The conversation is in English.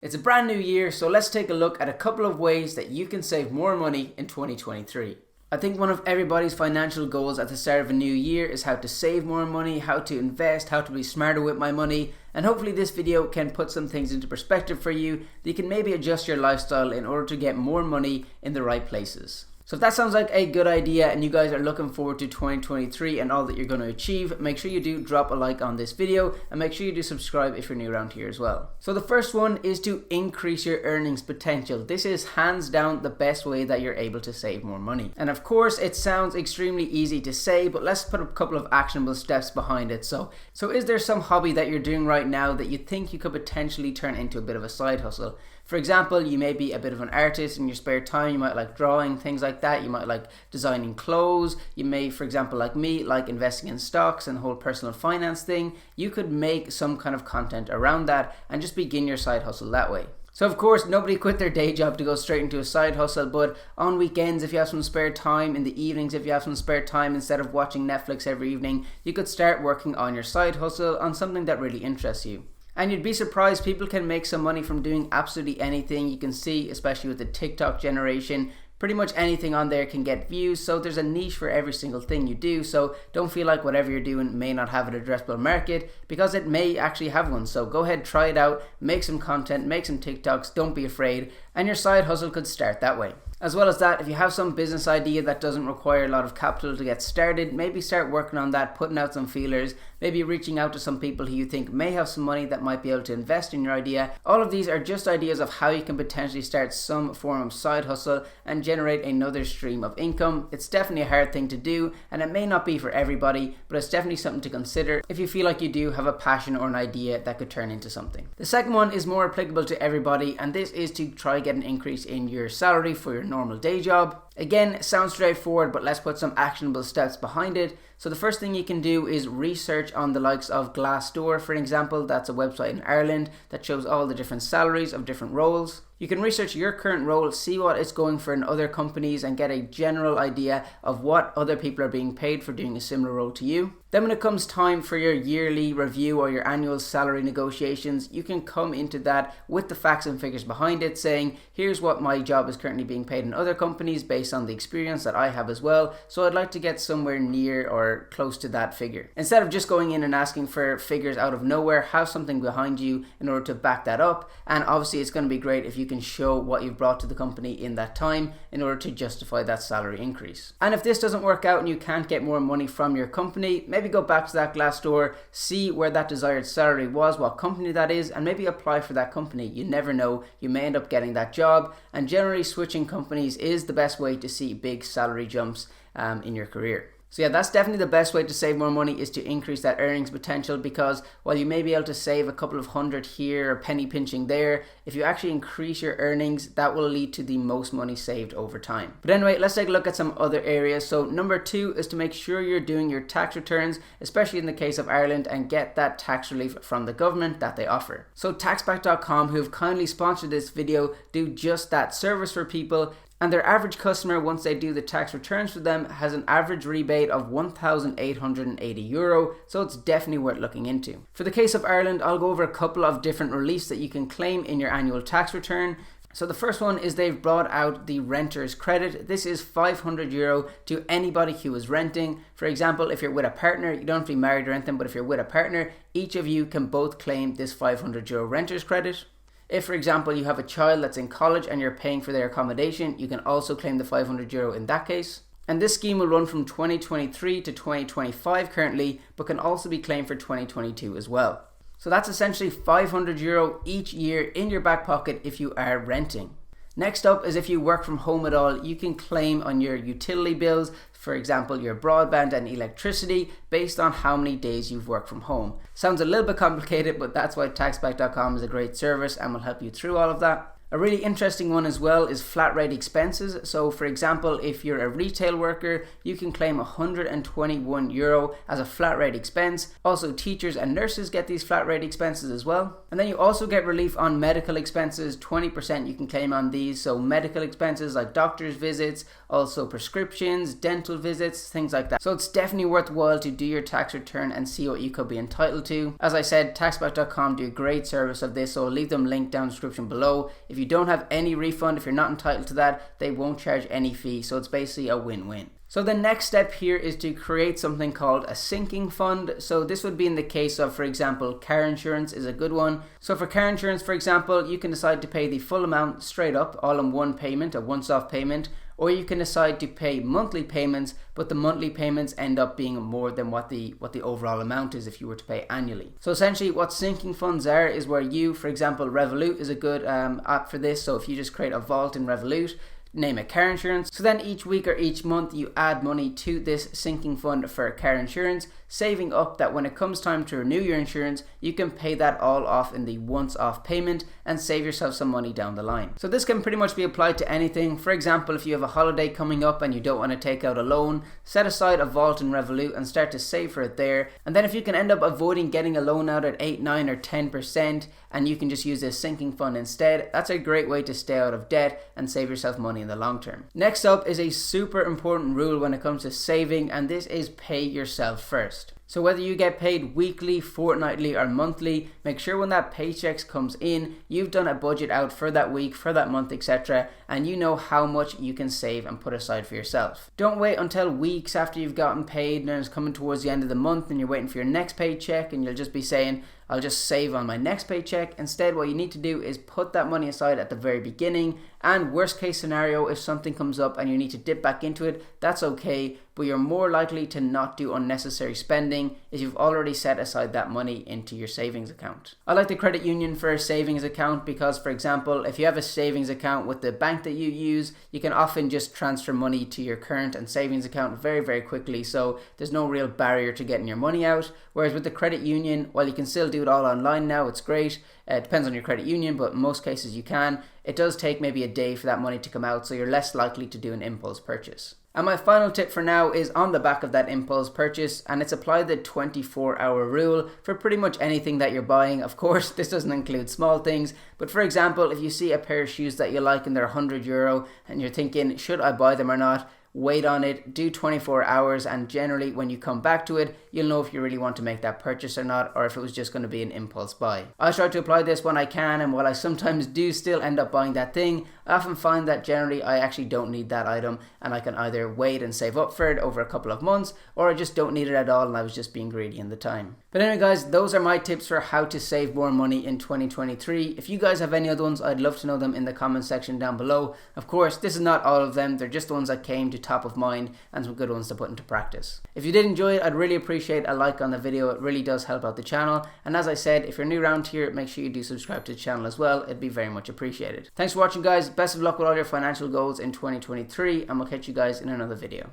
It's a brand new year, so let's take a look at a couple of ways that you can save more money in 2023. I think one of everybody's financial goals at the start of a new year is how to save more money, how to invest, how to be smarter with my money, and hopefully this video can put some things into perspective for you that you can maybe adjust your lifestyle in order to get more money in the right places. So if that sounds like a good idea and you guys are looking forward to 2023 and all that you're going to achieve, make sure you do drop a like on this video and make sure you do subscribe if you're new around here as well. So the first one is to increase your earnings potential. This is hands down the best way that you're able to save more money. And of course it sounds extremely easy to say, but let's put a couple of actionable steps behind it. So is there some hobby that you're doing right now that you think you could potentially turn into a bit of a side hustle? For example, you may be a bit of an artist in your spare time. You might like drawing, things like that. You might like designing clothes. You may, for example, like me, like investing in stocks and the whole personal finance thing. You could make some kind of content around that and just begin your side hustle that way. So of course, nobody quit their day job to go straight into a side hustle, but on weekends, if you have some spare time, in the evenings, if you have some spare time, instead of watching Netflix every evening, you could start working on your side hustle on something that really interests you. And you'd be surprised, people can make some money from doing absolutely anything. You can see, especially with the TikTok generation, pretty much anything on there can get views. So there's a niche for every single thing you do. So don't feel like whatever you're doing may not have an addressable market, because it may actually have one. So go ahead, try it out, make some content, make some TikToks, don't be afraid, and your side hustle could start that way. As well as that, if you have some business idea that doesn't require a lot of capital to get started, maybe start working on that, putting out some feelers, maybe reaching out to some people who you think may have some money that might be able to invest in your idea. All of these are just ideas of how you can potentially start some form of side hustle and generate another stream of income. It's definitely a hard thing to do, and it may not be for everybody, but it's definitely something to consider if you feel like you do have a passion or an idea that could turn into something. The second one is more applicable to everybody, and this is to try get an increase in your salary for your normal day job. Again, sounds straightforward, but let's put some actionable steps behind it. So the first thing you can do is research on the likes of Glassdoor, for example. That's a website in Ireland that shows all the different salaries of different roles. You can research your current role, see what it's going for in other companies, and get a general idea of what other people are being paid for doing a similar role to you. Then when it comes time for your yearly review or your annual salary negotiations, you can come into that with the facts and figures behind it, saying, here's what my job is currently being paid in other companies based on the experience that I have as well. So I'd like to get somewhere near or close to that figure. Instead of just going in and asking for figures out of nowhere, have something behind you in order to back that up. And obviously it's going to be great if you can show what you've brought to the company in that time in order to justify that salary increase. And if this doesn't work out and you can't get more money from your company, maybe go back to that Glassdoor, see where that desired salary was, what company that is, and maybe apply for that company. You never know, you may end up getting that job, and generally switching companies is the best way to see big salary jumps in your career. So yeah, that's definitely the best way to save more money, is to increase that earnings potential, because while you may be able to save a couple of hundred here or penny pinching there, if you actually increase your earnings, that will lead to the most money saved over time. But anyway, let's take a look at some other areas. So number 2 is to make sure you're doing your tax returns, especially in the case of Ireland, and get that tax relief from the government that they offer. So taxback.com, who have kindly sponsored this video, do just that service for people. And their average customer, once they do the tax returns for them, has an average rebate of €1,880, so it's definitely worth looking into. For the case of Ireland, I'll go over a couple of different reliefs that you can claim in your annual tax return. So the first one is they've brought out the renter's credit. This is €500 to anybody who is renting. For example, if you're with a partner, you don't have to be married or anything, but if you're with a partner, each of you can both claim this €500 renter's credit. If, for example, you have a child that's in college and you're paying for their accommodation, you can also claim the €500 in that case. And this scheme will run from 2023 to 2025 currently, but can also be claimed for 2022 as well. So that's essentially €500 each year in your back pocket if you are renting. Next up is if you work from home at all, you can claim on your utility bills, for example your broadband and electricity, based on how many days you've worked from home. Sounds a little bit complicated, but that's why taxback.com is a great service and will help you through all of that. A really interesting one as well is flat rate expenses. So for example, if you're a retail worker, you can claim €121 as a flat rate expense. Also, teachers and nurses get these flat rate expenses as well. And then you also get relief on medical expenses, 20% you can claim on these. So medical expenses like doctor's visits, also prescriptions, dental visits, things like that. So it's definitely worthwhile to do your tax return and see what you could be entitled to. As I said, taxback.com do a great service of this, so I'll leave them linked down in the description below. If you don't have any refund, if you're not entitled to that, they won't charge any fee, so it's basically a win-win. So the next step here is to create something called a sinking fund. So this would be in the case of, for example, car insurance is a good one. So for car insurance, for example, you can decide to pay the full amount straight up, all in one payment, a once-off payment, or you can decide to pay monthly payments, but the monthly payments end up being more than what the overall amount is if you were to pay annually. So essentially what sinking funds are is where you, for example, Revolut is a good app for this. So if you just create a vault in Revolut, name it car insurance. So then each week or each month you add money to this sinking fund for car insurance, saving up that when it comes time to renew your insurance, you can pay that all off in the once off payment and save yourself some money down the line. So this can pretty much be applied to anything. For example, if you have a holiday coming up and you don't want to take out a loan, set aside a vault in Revolut and start to save for it there. And then if you can end up avoiding getting a loan out at 8, 9 or 10% and you can just use this sinking fund instead, that's a great way to stay out of debt and save yourself money in the long term. Next up is a super important rule when it comes to saving, and this is pay yourself first. So whether you get paid weekly, fortnightly or monthly, make sure when that paycheck comes in, you've done a budget out for that week, for that month, etc. and you know how much you can save and put aside for yourself. Don't wait until weeks after you've gotten paid and it's coming towards the end of the month and you're waiting for your next paycheck and you'll just be saying, I'll just save on my next paycheck. Instead, what you need to do is put that money aside at the very beginning, and worst case scenario, if something comes up and you need to dip back into it, that's okay, but you're more likely to not do unnecessary spending if you've already set aside that money into your savings account. I like the credit union for a savings account because, for example, if you have a savings account with the bank that you use, you can often just transfer money to your current and savings account very, very quickly, so there's no real barrier to getting your money out. Whereas with the credit union, while you can still do it all online now, it's great. It depends on your credit union, but in most cases you can. It does take maybe a day for that money to come out, so you're less likely to do an impulse purchase. And my final tip for now is on the back of that impulse purchase, and it's apply the 24-hour rule for pretty much anything that you're buying. Of course, this doesn't include small things, but for example, if you see a pair of shoes that you like and they're €100 and you're thinking, should I buy them or not? Wait on it, do 24 hours, and generally when you come back to it, you'll know if you really want to make that purchase or not, or if it was just going to be an impulse buy. I try to apply this when I can, and while I sometimes do still end up buying that thing, I often find that generally I actually don't need that item, and I can either wait and save up for it over a couple of months, or I just don't need it at all and I was just being greedy in the time. But anyway guys, those are my tips for how to save more money in 2023. If you guys have any other ones, I'd love to know them in the comment section down below. Of course, this is not all of them, they're just the ones that came to top of mind and some good ones to put into practice. If you did enjoy it, I'd really appreciate a like on the video. It really does help out the channel, and as I said, if you're new around here, make sure you do subscribe to the channel as well. It'd be very much appreciated. Thanks for watching guys, best of luck with all your financial goals in 2023, and we'll catch you guys in another video.